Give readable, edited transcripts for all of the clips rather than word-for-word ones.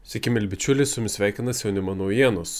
Sveiki, mėly bičiuliai, su jumis sveikinasi Jaunimo naujienos.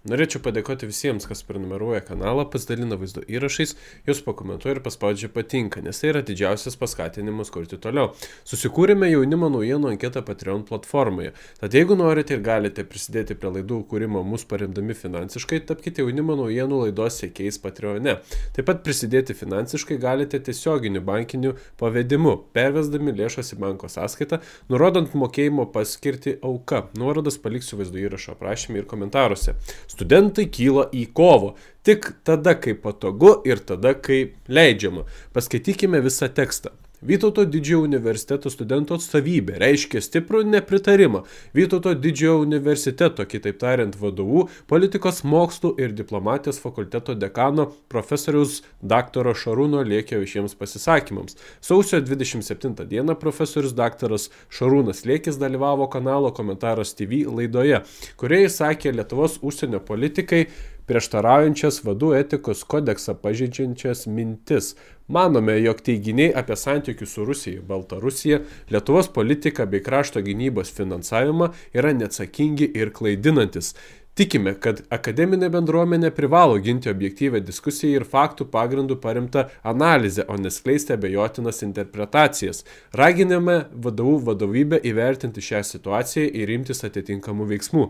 Norėčiau padėkoti visiems, kas prenumeruoja kanalą, pasidalina vaizdo įrašais, jūs pakomentuoja ir paspaudžia patinka, nes tai yra didžiausias paskatinimas kurti toliau. Susikūrėme Jaunimo naujienų anketą Patreon platformoje, tad jeigu norite ir galite prisidėti prie laidų kūrimo mus paremdami finansiškai, tapkite Jaunimo naujienų laidos sekėjais Patreone. Taip pat prisidėti finansiškai galite tiesioginiu bankiniu pavedimu, pervesdami lėšas į banko sąskaitą, nurodant mokėjimo paskirtį auka. Nuorodas paliksiu vaizdo įrašo aprašyme ir komentaruose. Studentai kyla į kovą, tik tada, kai patogu ir tada, kai leidžiama. Paskaitykime visą tekstą. Vytauto didžiojo universiteto studentų atstovybė reiškia stiprų nepritarimą Vytauto didžiojo universiteto, kitaip tariant, vadovų, politikos mokslų ir diplomatijos fakulteto dekano profesoriaus daktaro Šarūno Liekio viešiems pasisakymams. Sausio 27 dieną profesorius daktaras Šarūnas Liekis dalyvavo kanalo Komentaras TV laidoje, kurioje sakė Lietuvos užsienio politikai prieštaraujančias vadų etikos kodeksą pažeidžiančias mintis. Manome, jog teiginiai apie santykius su Rusija, Baltarusija, Lietuvos politiką bei krašto gynybos finansavimą yra neatsakingi ir klaidinantis. Tikime, kad akademinė bendruomenė privalo ginti objektyvę diskusiją ir faktų pagrindų paremtą analizę, o neskleisti abejotinas interpretacijas. Raginame VDU vadovybę įvertinti šią situaciją ir imtis atitinkamų veiksmų.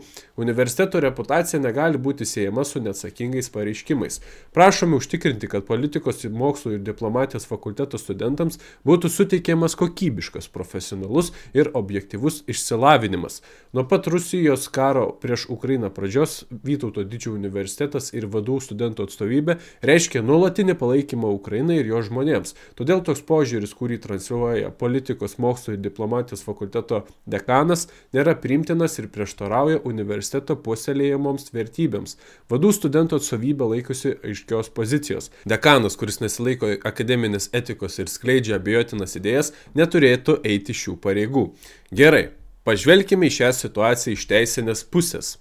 Universiteto reputacija negali būti siejama su neatsakingais pareiškimais. Prašome užtikrinti, kad politikos mokslų ir diplomatijos fakulteto studentams būtų suteikiamas kokybiškas, profesionalus ir objektyvus išsilavinimas. Nuo pat Rusijos karo prieš Ukrainą pradžios Vytauto didžiojo universitetas ir VDU studentų atstovybė reiškia nuolatinį palaikymą Ukrainai ir jo žmonėms. Todėl toks požiūris, kurį transliuoja politikos mokslų ir diplomatijos fakulteto dekanas, nėra priimtinas ir prieštarauja universiteto puoselėjamoms vertybėms. VDU studentų atstovybė laikosi aiškios pozicijos. Dekanas, kuris nesilaiko akademinės etikos ir skleidžia abejotinas idėjas, neturėtų eiti šių pareigų. Gerai, pažvelkime į šią situaciją iš teisinės pusės.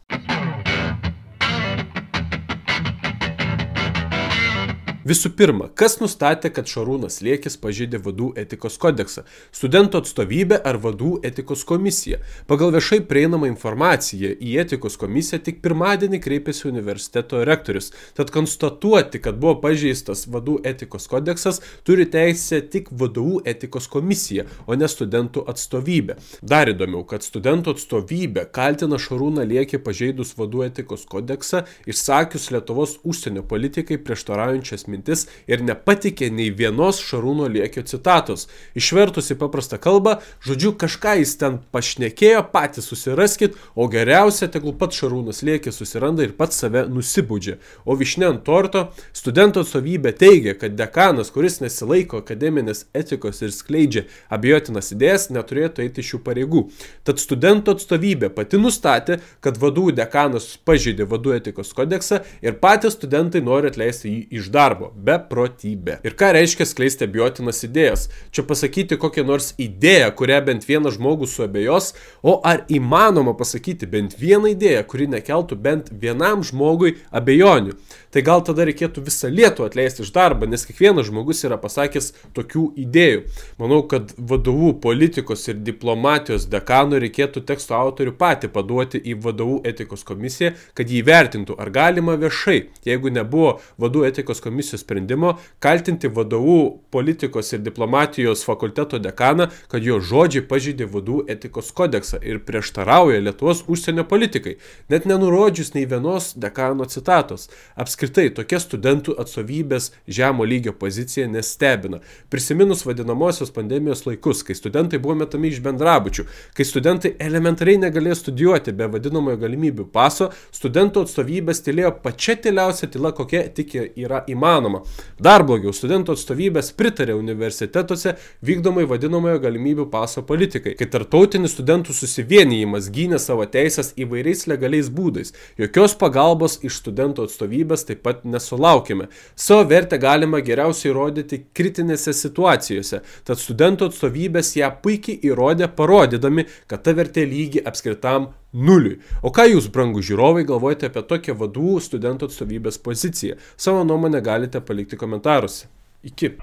Visų pirma, kas nustatė, kad Šarūnas Liekis pažeidė VDU etikos kodeksą? Studentų atstovybė ar VDU etikos komisija? Pagal viešai prieinamą informaciją į etikos komisiją tik pirmadienį kreipėsi universiteto rektorius. Tad konstatuoti, kad buvo pažeistas VDU etikos kodeksas, turi teisę tik VDU etikos komisija, o ne studentų atstovybė. Dar įdomiau, kad studentų atstovybė kaltina Šarūną Liekį pažeidus VDU etikos kodeksą, išsakius Lietuvos užsienio politikai prieštaraujančias mintis ir nepatikė nei vienos Šarūno Liekio citatos. Išvertus į paprastą kalbą, žodžiu, kažką jis ten pašnekėjo, patys susiraskit, o geriausia, tegul pats Šarūnas Liekis susiranda ir pats save nusibaudžia. O vyšnia ant torto, studentų atstovybė teigia, kad dekanas, kuris nesilaiko akademinės etikos ir skleidžia abejotinas idėjas, neturėtų eiti šių pareigų. Tad studentų atstovybė pati nustatė, kad VDU dekanas pažeidė VDU etikos kodeksą ir patys studentai nori atleisti jį iš darbo. Beprotybė. Ir ką reiškia skleisti abejotinas idėjas? Čia pasakyti kokią nors idėją, kurią bent vienas žmogus suabejos, o ar įmanoma pasakyti bent vieną idėją, kuri nekeltų bent vienam žmogui abejonių? Tai gal tada reikėtų visą Lietuvą atleisti iš darbo, nes kiekvienas žmogus yra pasakęs tokių idėjų. Manau, kad VDU politikos ir diplomatijos dekanų reikėtų teksto autorių patį paduoti į VDU etikos komisiją, kad jį vertintų, ar galima viešai, jeigu nebuvo VDU etikos komisijos sprendimo, kaltinti VDU politikos ir diplomatijos fakulteto dekaną, kad jo žodžiai pažeidė VDU etikos kodeksą ir prieštarauja Lietuvos užsienio politikai, net nenurodžius nei vienos dekano citatos. Apskritai, tokia studentų atstovybės žemo lygio pozicija nestebina. Prisiminus vadinamosios pandemijos laikus, kai studentai buvo metami iš bendrabučių, kai studentai elementariai negalėjo studijuoti be vadinamojo galimybių paso, studentų atstovybės tylėjo pačia tyliausia tyla, kokia tik yra įmanoma. Dar blogiau, studentų atstovybės pritarė universitetuose vykdomai vadinamojo galimybių paso politikai, kai tarptautinis studentų susivienijimas gynė savo teisės įvairiais legaliais būdais. Jokios pagalbos iš studentų atstovybės taip pat nesulaukėme. Savo vertę galima geriausiai įrodyti kritinėse situacijose, tad studentų atstovybės ją puikiai įrodė parodydami, kad ta vertė lygi apskritam nuliui. O ką jūs, brangų žiūrovai, galvojate apie tokią VDU studentų atstovybės poziciją? Savo nuomonę galite palikti komentaruose. Iki.